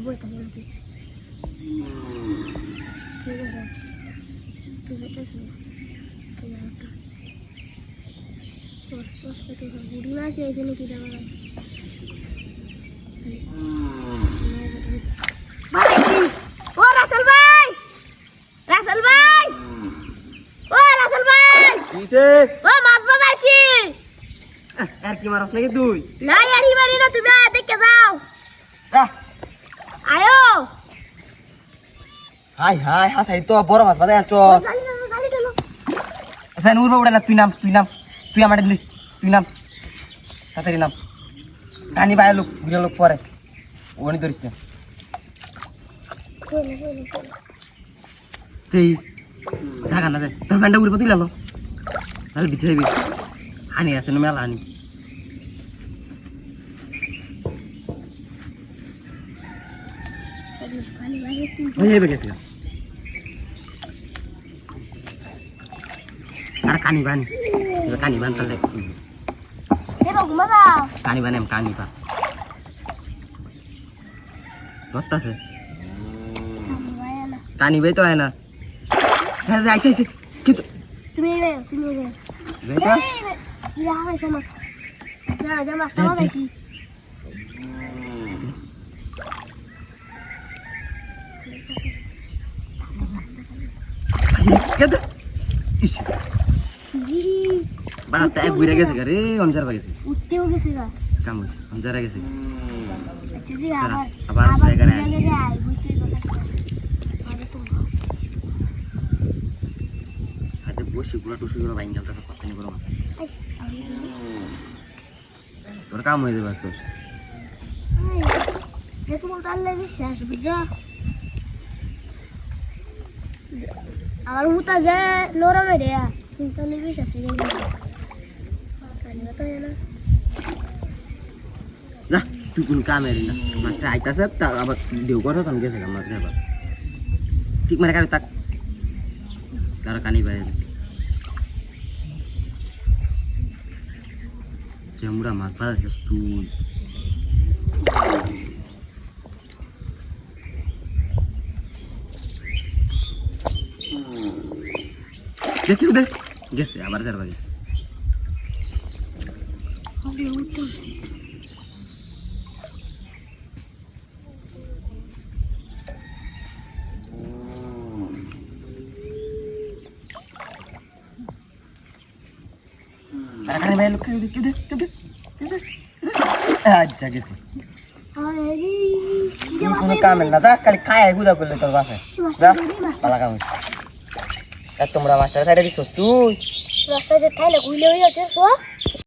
বই থাকে নাকি ঠিক আছে তুই যেতেছি বুড়ি মাছ এসে নাকি দেওয়া ও রাসেল ভাই ও রাসেল ভাই কিসে ও মাছ বাজাইছি আর কি মারছ নাকি তুই না আর মারি না তুমি দেখে যাও আহ আয়ো হাই হাই হাসাই তো বড় মাছ বাজাই আছো জালি ঢালো ফ্যান উড়বে উড়ে না তুই আমার দিলি তুই নাম তাড়াতাড়ি নাম টানি বাইরে লোক বুড়ো লোক পরে ওনি ধরিস না তেইশ জাগা না যায় তোর ফ্যানটা উড়বে তুই লালো তাহলে বিছে যাবি হানি আছে না মেলা হানি হয়ে গেছে আর কানি বান তাহলে কানি বানাম কানি পা বত্তাছে কানি বাই তো হয় না হ্যাঁ আইসে কি তো তুমি বেটা ইয়া হয় সমা না যা মাছটা বাজাইছি কেতো ইস বানাতে এক ঘুরে গেছে রে অনজার গেছে উঠতেও গেছে গা কাম হইছে অনজার গেছে আচ্ছা জি আবার জায়গা নাই আই বুঝতেই কথা আরে তো হাতে বসে পুরো টুসি করে বাইন গেলতা কত নি বড় মাছ তোর কাম হয়ে যাবে আজকে এ তো বলতে আল্লাহ বিশ্বাস বুঝছো আমার উতা যে লোরা মেরে কিন্তু আল্লাহ বিশ্বাস হয়ে গেল কানি তো না যা তুই কোন কামের না মাছটা আইতাছে তা আবার দেউ কথা সাম গেছে মাছ যাবা ঠিক মারে কারে তাক তার কানি বাইরে সে আমরা মাছ বাজাছিস তুই দেখি দেখ গেছে আবার যাবা গেছে কানে ভাই লোক আচ্ছা গেছে কোনো কামের না দেখ খালি খায় গুজা করলে তোর বাসায় যা পালা কাম তোমরা মাস্টার সাইডে দিচ্ছ তুই রাস্তায় যে ঠাইলে ঘুরলে হয়ে গেছে